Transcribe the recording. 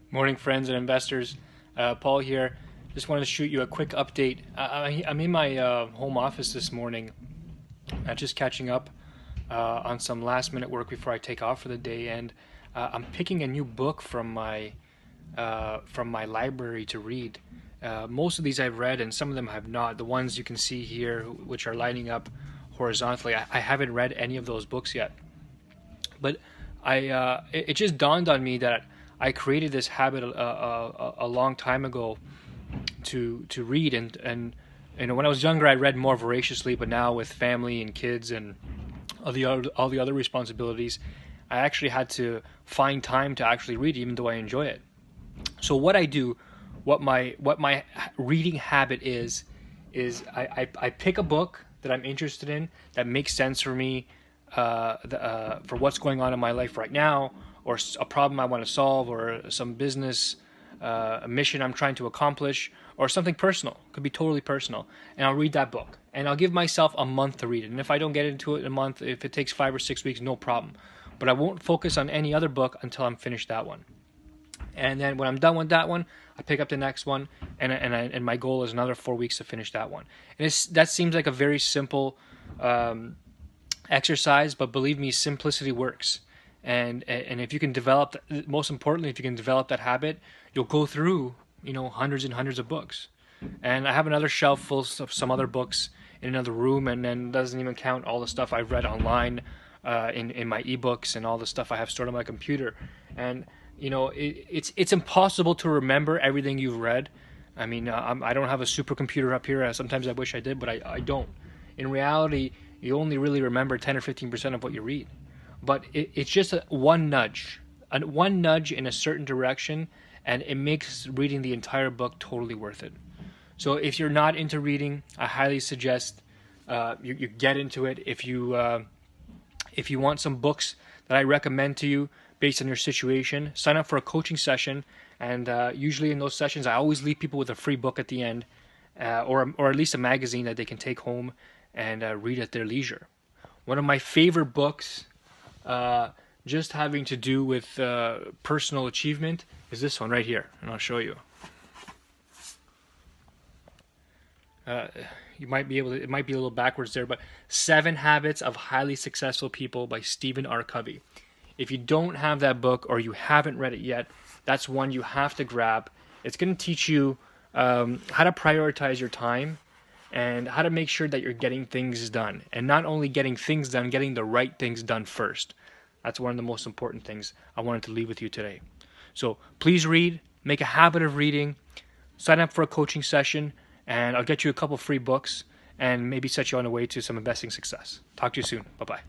Morning, friends and investors. Paul here. Just wanted to shoot you a quick update. I'm in my home office this morning, just catching up on some last minute work before I take off for the day, and I'm picking a new book from my library to read. Most of these I've read, and some of them have not. The ones you can see here, which are lining up horizontally, I haven't read any of those books yet. But it just dawned on me that I created this habit a long time ago to read, and when I was younger I read more voraciously, but now with family and kids and all the other responsibilities, I actually had to find time to actually read, even though I enjoy it. So what I do, what my reading habit is I pick a book that I'm interested in that makes sense for me, for what's going on in my life right now, or a problem I want to solve, or some business, a mission I'm trying to accomplish, or something personal. It could be totally personal. And I'll read that book. And I'll give myself a month to read it. And if I don't get into it in a month, if it takes 5 or 6 weeks, no problem. But I won't focus on any other book until I'm finished that one. And then when I'm done with that one, I pick up the next one, and my goal is another 4 weeks to finish that one. And that seems like a very simple exercise, but believe me, simplicity works. And if you can develop, most importantly, if you can develop that habit, you'll go through hundreds and hundreds of books. And I have another shelf full of some other books in another room, and then doesn't even count all the stuff I've read online, in my ebooks, and all the stuff I have stored on my computer. And it's impossible to remember everything you've read. I mean, I don't have a supercomputer up here. Sometimes I wish I did, but I don't. In reality, you only really remember 10 or 15% of what you read. But it's just one nudge in a certain direction, and it makes reading the entire book totally worth it. So if you're not into reading, I highly suggest you get into it. If you want some books that I recommend to you based on your situation, sign up for a coaching session. And usually in those sessions, I always leave people with a free book at the end, or at least a magazine that they can take home and read at their leisure. One of my favorite books, just having to do with personal achievement, is this one right here, and I'll show you. You might be able to, it might be a little backwards there, but 7 Habits of Highly Successful People by Stephen R. Covey. If you don't have that book, or you haven't read it yet, that's one you have to grab. It's going to teach you how to prioritize your time, and how to make sure that you're getting things done. And not only getting things done, getting the right things done first. That's one of the most important things I wanted to leave with you today. So please read, make a habit of reading, sign up for a coaching session, and I'll get you a couple free books and maybe set you on the way to some investing success. Talk to you soon. Bye-bye.